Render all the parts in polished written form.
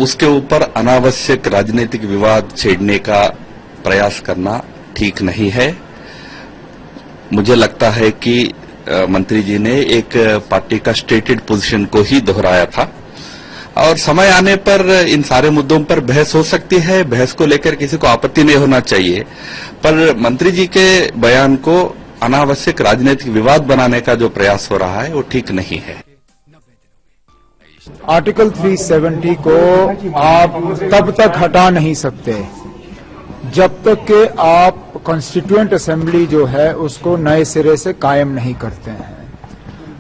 उसके ऊपर अनावश्यक राजनीतिक विवाद छेड़ने का प्रयास करना ठीक नहीं है। मुझे लगता है कि मंत्री जी ने एक पार्टी का स्टेटेड पोजीशन को ही दोहराया था और समय आने पर इन सारे मुद्दों पर बहस हो सकती है। बहस को लेकर किसी को आपत्ति नहीं होना चाहिए, पर मंत्री जी के बयान को अनावश्यक राजनीतिक विवाद बनाने का जो प्रयास हो रहा है वो ठीक नहीं है। आर्टिकल 370 को आप तब तक हटा नहीं सकते जब तक कि आप कॉन्स्टिट्यूएंट असेंबली जो है उसको नए सिरे से कायम नहीं करते हैं।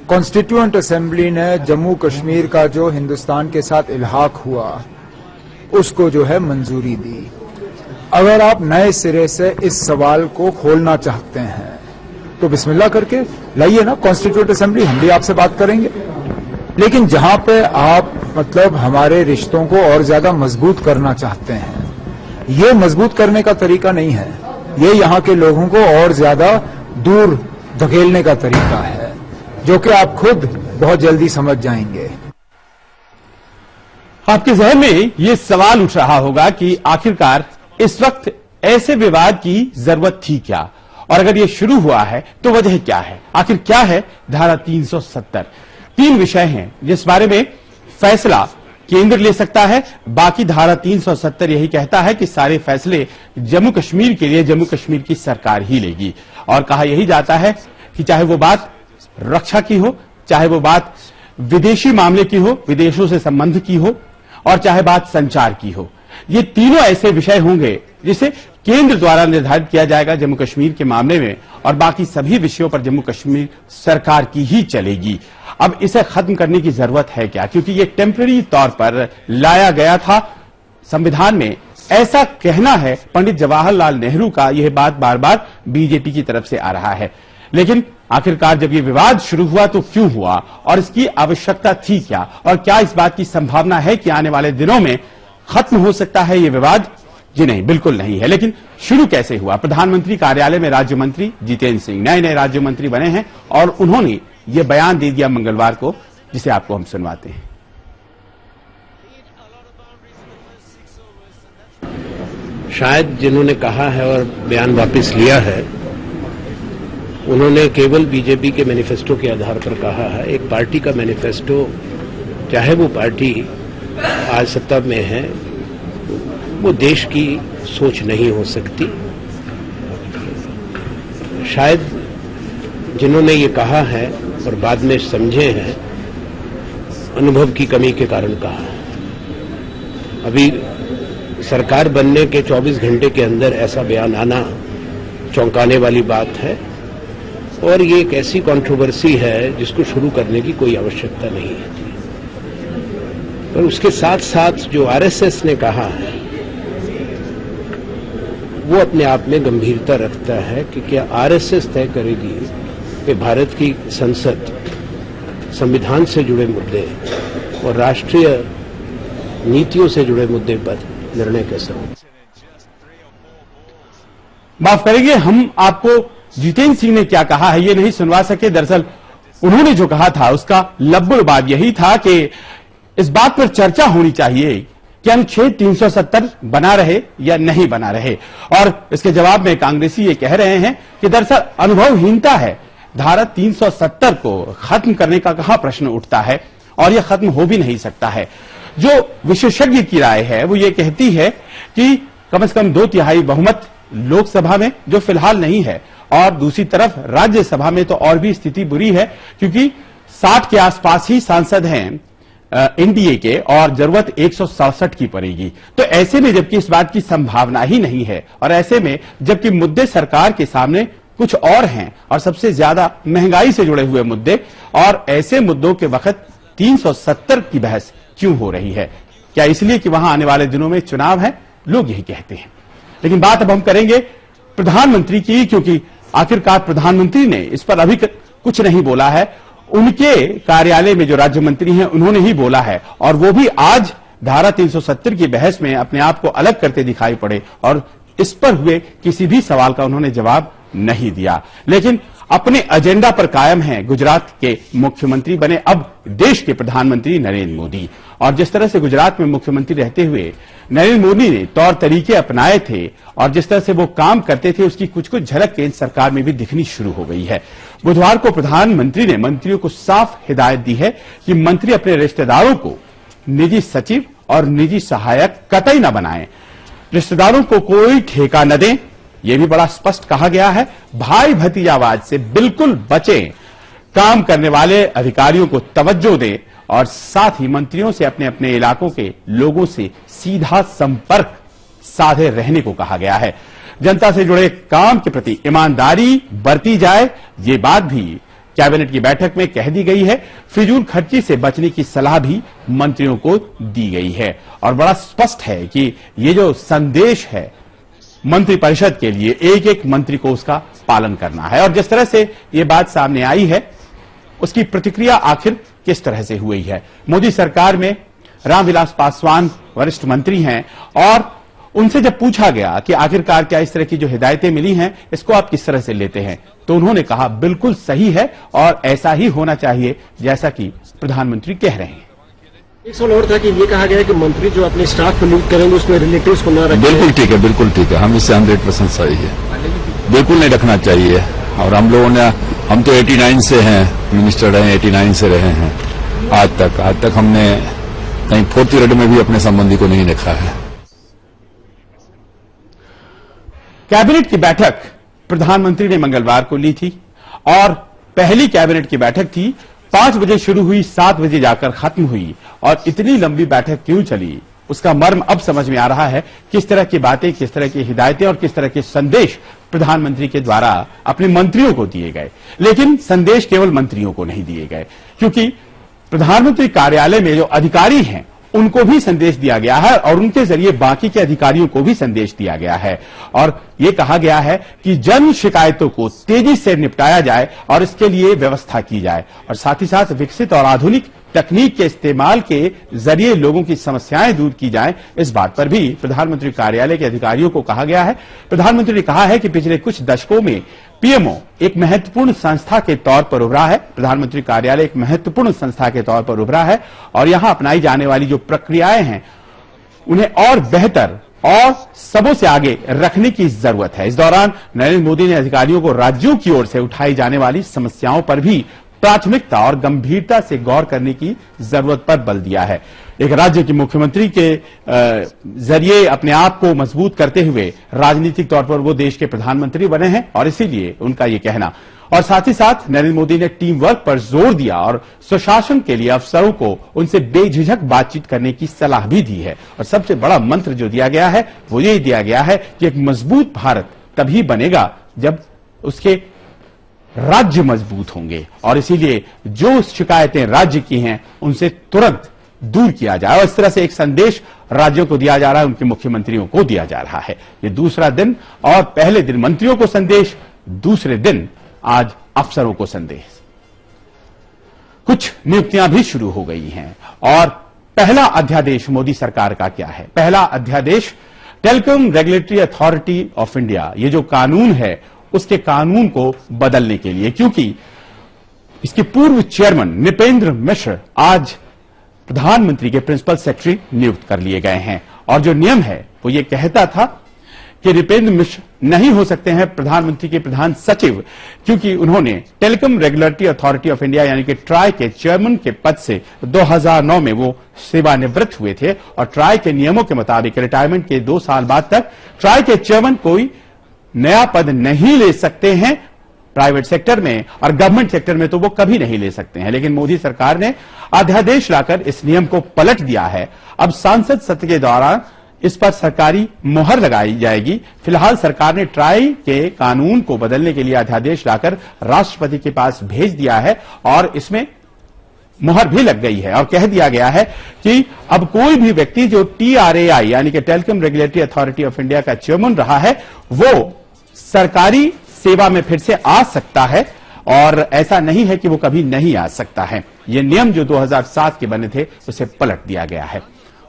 कॉन्स्टिट्यूएंट असेंबली ने जम्मू कश्मीर का जो हिंदुस्तान के साथ इल्हाक हुआ उसको जो है मंजूरी दी। अगर आप नए सिरे से इस सवाल को खोलना चाहते हैं तो बिस्मिल्लाह करके लाइए ना कॉन्स्टिट्यूएंट असेंबली, हम भी आपसे बात करेंगे। लेकिन जहां पे आप मतलब हमारे रिश्तों को और ज्यादा मजबूत करना चाहते हैं, ये मजबूत करने का तरीका नहीं है, ये यहां के लोगों को और ज्यादा दूर धकेलने का तरीका है, जो कि आप खुद बहुत जल्दी समझ जाएंगे। आपके जहन में ये सवाल उठ रहा होगा कि आखिरकार इस वक्त ऐसे विवाद की जरूरत थी क्या, और अगर ये शुरू हुआ है तो वजह क्या है, आखिर क्या है धारा 370। 3 विषय हैं जिस बारे में फैसला केंद्र ले सकता है। बाकी धारा 370 यही कहता है कि सारे फैसले जम्मू कश्मीर के लिए जम्मू कश्मीर की सरकार ही लेगी। और कहा यही जाता है कि चाहे वो बात रक्षा की हो, चाहे वो बात विदेशी मामले की हो, विदेशों से संबंध की हो, और चाहे बात संचार की हो, ये तीनों ऐसे विषय होंगे जिसे केंद्र द्वारा निर्धारित किया जाएगा जम्मू कश्मीर के मामले में, और बाकी सभी विषयों पर जम्मू कश्मीर सरकार की ही चलेगी। अब इसे खत्म करने की जरूरत है क्या, क्योंकि ये टेम्पररी तौर पर लाया गया था संविधान में, ऐसा कहना है पंडित जवाहरलाल नेहरू का। यह बात बार बार बीजेपी की तरफ से आ रहा है। लेकिन आखिरकार जब ये विवाद शुरू हुआ तो क्यों हुआ, और इसकी आवश्यकता थी क्या, और क्या इस बात की संभावना है कि आने वाले दिनों में खत्म हो सकता है ये विवाद? जी नहीं, बिल्कुल नहीं है। लेकिन शुरू कैसे हुआ? प्रधानमंत्री कार्यालय में राज्य मंत्री जितेंद्र सिंह नए राज्य मंत्री बने हैं और उन्होंने ये बयान दे दिया मंगलवार को, जिसे आपको हम सुनवाते हैं। शायद जिन्होंने कहा है और बयान वापस लिया है, उन्होंने केवल बीजेपी के मैनिफेस्टो के आधार पर कहा है। एक पार्टी का मैनिफेस्टो, चाहे वो पार्टी आज सत्ता में है, वो देश की सोच नहीं हो सकती। शायद जिन्होंने ये कहा है और बाद में समझे हैं, अनुभव की कमी के कारण कहा है। अभी सरकार बनने के 24 घंटे के अंदर ऐसा बयान आना चौंकाने वाली बात है, और ये एक ऐसी कंट्रोवर्सी है जिसको शुरू करने की कोई आवश्यकता नहीं है। पर उसके साथ साथ जो आरएसएस ने कहा है वो अपने आप में गंभीरता रखता है कि क्या आरएसएस तय करेगी कि भारत की संसद संविधान से जुड़े मुद्दे और राष्ट्रीय नीतियों से जुड़े मुद्दे पर निर्णय कैसे हो। माफ करेंगे, हम आपको जितेंद्र सिंह ने क्या कहा है ये नहीं सुनवा सके। दरअसल उन्होंने जो कहा था उसका लब्बुलबाब यही था कि इस बात पर चर्चा होनी चाहिए कि अनुच्छेद 370 बना रहे या नहीं बना रहे। और इसके जवाब में कांग्रेसी ये कह रहे हैं कि दरअसल अनुभवहीनता है, धारा 370 को खत्म करने का कहां प्रश्न उठता है, और यह खत्म हो भी नहीं सकता है। जो विशेषज्ञ की राय है वो ये कहती है कि कम से कम 2/3 बहुमत लोकसभा में, जो फिलहाल नहीं है, और दूसरी तरफ राज्यसभा में तो और भी स्थिति बुरी है, क्योंकि 60 के आसपास ही सांसद हैं एनडीए के, और जरूरत 167 की पड़ेगी। तो ऐसे में जबकि इस बात की संभावना ही नहीं है, और ऐसे में जबकि मुद्दे सरकार के सामने कुछ और हैं, और सबसे ज्यादा महंगाई से जुड़े हुए मुद्दे, और ऐसे मुद्दों के वक्त 370 की बहस क्यों हो रही है? क्या इसलिए कि वहां आने वाले दिनों में चुनाव है? लोग यही कहते हैं। लेकिन बात अब हम करेंगे प्रधानमंत्री की, क्योंकि आखिरकार प्रधानमंत्री ने इस पर अभी कुछ नहीं बोला है। उनके कार्यालय में जो राज्य मंत्री हैं उन्होंने ही बोला है, और वो भी आज धारा 370 की बहस में अपने आप को अलग करते दिखाई पड़े, और इस पर हुए किसी भी सवाल का उन्होंने जवाब नहीं दिया। लेकिन अपने एजेंडा पर कायम हैं। गुजरात के मुख्यमंत्री बने अब देश के प्रधानमंत्री नरेंद्र मोदी, और जिस तरह से गुजरात में मुख्यमंत्री रहते हुए नरेंद्र मोदी ने तौर तरीके अपनाए थे और जिस तरह से वो काम करते थे, उसकी कुछ कुछ झलक केंद्र सरकार में भी दिखनी शुरू हो गई है। बुधवार को प्रधानमंत्री ने मंत्रियों को साफ हिदायत दी है कि मंत्री अपने रिश्तेदारों को निजी सचिव और निजी सहायक कतई न बनाएं, रिश्तेदारों को कोई ठेका न दें। यह भी बड़ा स्पष्ट कहा गया है। भाई भतीजावाद से बिल्कुल बचें, काम करने वाले अधिकारियों को तवज्जो दें और साथ ही मंत्रियों से अपने अपने इलाकों के लोगों से सीधा संपर्क साधे रहने को कहा गया है। जनता से जुड़े काम के प्रति ईमानदारी बरती जाए, ये बात भी कैबिनेट की बैठक में कह दी गई है। फिजूल खर्ची से बचने की सलाह भी मंत्रियों को दी गई है और बड़ा स्पष्ट है कि ये जो संदेश है मंत्रिपरिषद के लिए, एक एक मंत्री को उसका पालन करना है। और जिस तरह से ये बात सामने आई है, उसकी प्रतिक्रिया आखिर किस तरह से हुई है। मोदी सरकार में रामविलास पासवान वरिष्ठ मंत्री हैं और उनसे जब पूछा गया कि आखिरकार क्या इस तरह की जो हिदायतें मिली हैं, इसको आप किस तरह से लेते हैं, तो उन्होंने कहा बिल्कुल सही है और ऐसा ही होना चाहिए जैसा कि प्रधानमंत्री कह रहे हैं। एक सवाल और था कि ये कहा गया कि मंत्री जो अपने स्टाफ को नियुक्त करेंगे उसमें रिलेटिव्स को न रखें। बिल्कुल ठीक है, बिल्कुल ठीक है। हम इससे 100% सही है, बिल्कुल नहीं रखना चाहिए। और हम लोगों ने, हम तो 89 से हैं, मिनिस्टर रहे 89 से रहे हैं आज तक हमने कहीं 4th ग्रेड में भी अपने संबंधी को नहीं रखा है। कैबिनेट की बैठक प्रधानमंत्री ने मंगलवार को ली थी और पहली कैबिनेट की बैठक थी। 5 बजे शुरू हुई, 7 बजे जाकर खत्म हुई। और इतनी लंबी बैठक क्यों चली, उसका मर्म अब समझ में आ रहा है। किस तरह की बातें, किस तरह की हिदायतें और किस तरह के संदेश प्रधानमंत्री के द्वारा अपने मंत्रियों को दिए गए। लेकिन संदेश केवल मंत्रियों को नहीं दिए गए, क्योंकि प्रधानमंत्री कार्यालय में जो अधिकारी हैं उनको भी संदेश दिया गया है और उनके जरिए बाकी के अधिकारियों को भी संदेश दिया गया है। और यह कहा गया है कि जन शिकायतों को तेजी से निपटाया जाए और इसके लिए व्यवस्था की जाए और साथ ही साथ विकसित और आधुनिक तकनीक के इस्तेमाल के जरिए लोगों की समस्याएं दूर की जाएं। इस बात पर भी प्रधानमंत्री कार्यालय के अधिकारियों को कहा गया है। प्रधानमंत्री ने कहा है कि पिछले कुछ दशकों में पीएमओ एक महत्वपूर्ण संस्था के तौर पर उभरा है। प्रधानमंत्री कार्यालय एक महत्वपूर्ण संस्था के तौर पर उभरा है और यहां अपनाई जाने वाली जो प्रक्रियाएं हैं उन्हें और बेहतर और सबों से आगे रखने की जरूरत है। इस दौरान नरेंद्र मोदी ने अधिकारियों को राज्यों की ओर से उठाई जाने वाली समस्याओं पर भी प्राथमिकता और गंभीरता से गौर करने की जरूरत पर बल दिया है। एक राज्य के मुख्यमंत्री के जरिए अपने आप को मजबूत करते हुए राजनीतिक तौर पर वो देश के प्रधानमंत्री बने हैं और इसीलिए उनका ये कहना। और साथ ही साथ नरेंद्र मोदी ने टीम वर्क पर जोर दिया और सुशासन के लिए अफसरों को उनसे बेझिझक बातचीत करने की सलाह भी दी है। और सबसे बड़ा मंत्र जो दिया गया है वो ये दिया गया है कि एक मजबूत भारत तभी बनेगा जब उसके राज्य मजबूत होंगे और इसीलिए जो शिकायतें राज्य की हैं उनसे तुरंत दूर किया जाए। और इस तरह से एक संदेश राज्यों को दिया जा रहा है, उनके मुख्यमंत्रियों को दिया जा रहा है। ये दूसरा दिन और पहले दिन मंत्रियों को संदेश, दूसरे दिन आज अफसरों को संदेश। कुछ नियुक्तियां भी शुरू हो गई हैं और पहला अध्यादेश मोदी सरकार का क्या है? पहला अध्यादेश telecom regulatory authority of India, ये जो कानून है उसके कानून को बदलने के लिए, क्योंकि इसके पूर्व चेयरमैन नृपेंद्र मिश्र आज प्रधानमंत्री के प्रिंसिपल सेक्रेटरी नियुक्त कर लिए गए हैं। और जो नियम है वो ये कहता था कि नृपेंद्र मिश्र नहीं हो सकते हैं प्रधानमंत्री के प्रधान सचिव, क्योंकि उन्होंने telecom regulatory authority of India यानी कि ट्राई के चेयरमैन के पद से 2009 में वो सेवानिवृत्त हुए थे। और ट्राई के नियमों के मुताबिक रिटायरमेंट के 2 साल बाद तक ट्राई के चेयरमैन कोई नया पद नहीं ले सकते हैं प्राइवेट सेक्टर में, और गवर्नमेंट सेक्टर में तो वो कभी नहीं ले सकते हैं। लेकिन मोदी सरकार ने अध्यादेश लाकर इस नियम को पलट दिया है। अब सांसद सत्र के दौरान इस पर सरकारी मुहर लगाई जाएगी। फिलहाल सरकार ने ट्राई के कानून को बदलने के लिए अध्यादेश लाकर राष्ट्रपति के पास भेज दिया है और इसमें मुहर भी लग गई है और कह दिया गया है कि अब कोई भी व्यक्ति जो TRAI यानी कि telecom regulatory authority of India का चेयरमैन रहा है वो सरकारी सेवा में फिर से आ सकता है और ऐसा नहीं है कि वो कभी नहीं आ सकता है। ये नियम जो 2007 के बने थे उसे पलट दिया गया है।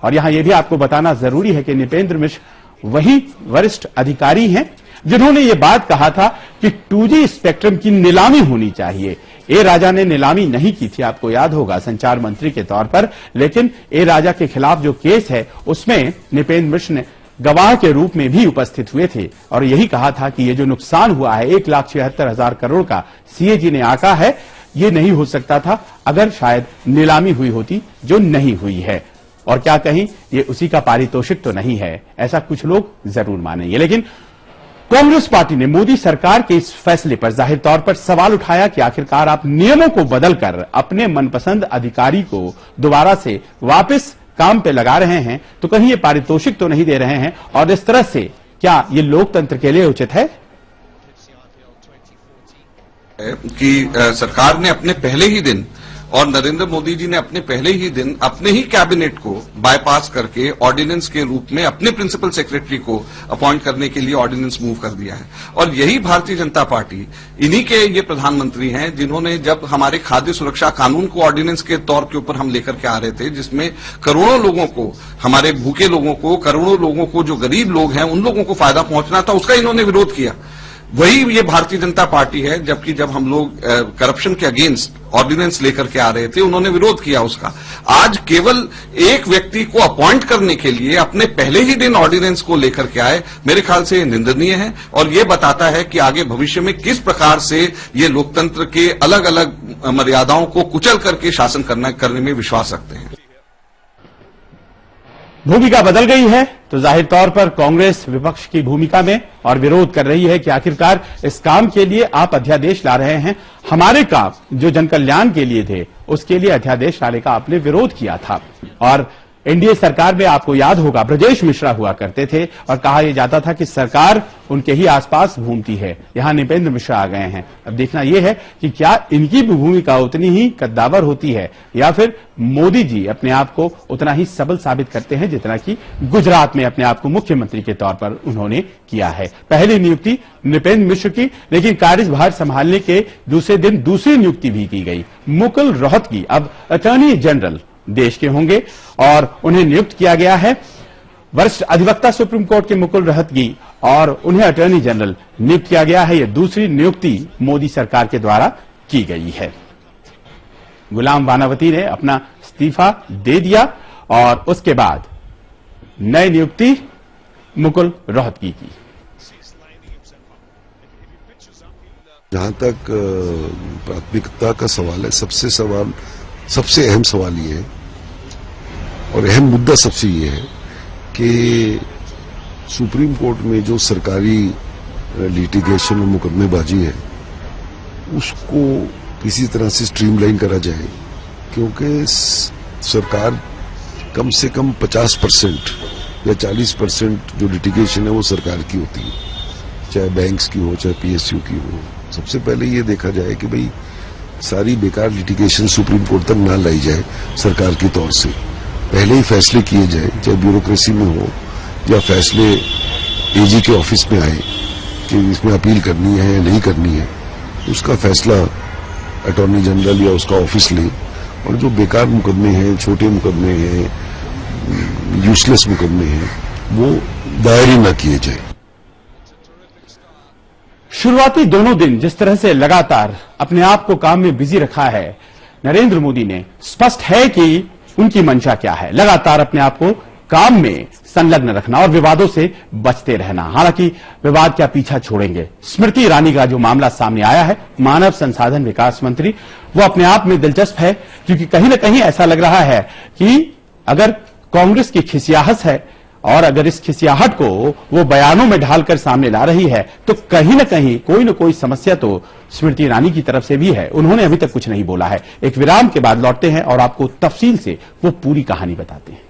और यहां यह भी आपको बताना जरूरी है कि नृपेंद्र मिश्र वही वरिष्ठ अधिकारी हैं जिन्होंने ये बात कहा था कि 2G स्पेक्ट्रम की नीलामी होनी चाहिए। ए राजा ने नीलामी नहीं की थी, आपको याद होगा, संचार मंत्री के तौर पर, लेकिन ए राजा के खिलाफ जो केस है उसमें नृपेंद्र मिश्र ने गवाह के रूप में भी उपस्थित हुए थे और यही कहा था कि ये जो नुकसान हुआ है 1,76,000 करोड़ का सीएजी ने आंका है, ये नहीं हो सकता था अगर शायद नीलामी हुई होती, जो नहीं हुई है। और क्या कहीं, ये उसी का पारितोषिक तो नहीं है, ऐसा कुछ लोग जरूर मानेंगे। लेकिन कांग्रेस पार्टी ने मोदी सरकार के इस फैसले पर जाहिर तौर पर सवाल उठाया कि आखिरकार आप नियमों को बदलकर अपने मनपसंद अधिकारी को दोबारा से वापस काम पे लगा रहे हैं, तो कहीं ये पारितोषिक तो नहीं दे रहे हैं, और इस तरह से क्या ये लोकतंत्र के लिए उचित है? कि सरकार ने अपने पहले ही दिन और नरेंद्र मोदी जी ने अपने पहले ही दिन अपने ही कैबिनेट को बाईपास करके ऑर्डिनेंस के रूप में अपने प्रिंसिपल सेक्रेटरी को अपॉइंट करने के लिए ऑर्डिनेंस मूव कर दिया है। और यही भारतीय जनता पार्टी, इन्हीं के ये प्रधानमंत्री हैं जिन्होंने जब हमारे खाद्य सुरक्षा कानून को ऑर्डिनेंस के तौर के ऊपर हम लेकर के आ रहे थे, जिसमें करोड़ों लोगों को, हमारे भूखे लोगों को, करोड़ों लोगों को, जो गरीब लोग हैं उन लोगों को फायदा पहुंचना था, उसका इन्होंने विरोध किया। वही ये भारतीय जनता पार्टी है, जबकि जब हम लोग करप्शन के अगेंस्ट ऑर्डिनेंस लेकर के आ रहे थे उन्होंने विरोध किया उसका। आज केवल एक व्यक्ति को अपॉइंट करने के लिए अपने पहले ही दिन ऑर्डिनेंस को लेकर के आए, मेरे ख्याल से निंदनीय है और ये बताता है कि आगे भविष्य में किस प्रकार से ये लोकतंत्र के अलग अलग मर्यादाओं को कुचल करके शासन करने में विश्वास रखते हैं। भूमिका बदल गई है तो जाहिर तौर पर कांग्रेस विपक्ष की भूमिका में और विरोध कर रही है कि आखिरकार इस काम के लिए आप अध्यादेश ला रहे हैं, हमारे काम जो जनकल्याण के लिए थे उसके लिए अध्यादेश लाने का आपने विरोध किया था। और एनडीए सरकार में आपको याद होगा ब्रजेश मिश्रा हुआ करते थे और कहा यह जाता था कि सरकार उनके ही आसपास घूमती है। यहां नृपेंद्र मिश्रा आ गए हैं। अब देखना यह है कि क्या इनकी भी भूमिका उतनी ही कद्दावर होती है या फिर मोदी जी अपने आप को उतना ही सबल साबित करते हैं जितना कि गुजरात में अपने आप को मुख्यमंत्री के तौर पर उन्होंने किया है। पहली नियुक्ति नृपेंद्र मिश्र की, लेकिन कार्यभार संभालने के दूसरे दिन दूसरी नियुक्ति भी की गई। मुकुल रोहतगी अब अटॉर्नी जनरल देश के होंगे और उन्हें नियुक्त किया गया है। वरिष्ठ अधिवक्ता सुप्रीम कोर्ट के मुकुल रोहतगी और उन्हें अटॉर्नी जनरल नियुक्त किया गया है। यह दूसरी नियुक्ति मोदी सरकार के द्वारा की गई है। गुलाम वानावती ने अपना इस्तीफा दे दिया और उसके बाद नई नियुक्ति मुकुल रोहतगी की। जहां तक प्राथमिकता का सवाल है, सबसे अहम सवाल ये है और अहम मुद्दा सबसे ये है कि सुप्रीम कोर्ट में जो सरकारी लिटिगेशन और मुकदमेबाजी है उसको किसी तरह से स्ट्रीमलाइन करा जाए, क्योंकि सरकार कम से कम 50% या 40% जो लिटिगेशन है वो सरकार की होती है, चाहे बैंक्स की हो चाहे पीएसयू की हो। सबसे पहले ये देखा जाए कि भाई सारी बेकार लिटिगेशन सुप्रीम कोर्ट तक ना लाई जाए सरकार के तौर से, पहले ही फैसले किए जाए, चाहे ब्यूरोक्रेसी में हो या फैसले एजी के ऑफिस में आए कि इसमें अपील करनी है या नहीं करनी है, उसका फैसला अटॉर्नी जनरल या उसका ऑफिस ले, और जो बेकार मुकदमे हैं, छोटे मुकदमे हैं, यूजलेस मुकदमे हैं, वो दायर ही न किए जाए। शुरुआती दोनों दिन जिस तरह से लगातार अपने आप को काम में बिजी रखा है नरेंद्र मोदी ने, स्पष्ट है कि उनकी मंशा क्या है, लगातार अपने आप को काम में संलग्न रखना और विवादों से बचते रहना। हालांकि विवाद क्या पीछा छोड़ेंगे। स्मृति ईरानी का जो मामला सामने आया है, मानव संसाधन विकास मंत्री, वो अपने आप में दिलचस्प है, क्योंकि कहीं ना कहीं ऐसा लग रहा है कि अगर कांग्रेस की खिसियाहट है और अगर इस खिसियाहट को वो बयानों में ढालकर सामने ला रही है तो कहीं ना कहीं कोई न कोई समस्या तो स्मृति ईरानी की तरफ से भी है। उन्होंने अभी तक कुछ नहीं बोला है। एक विराम के बाद लौटते हैं और आपको तफसील से वो पूरी कहानी बताते हैं।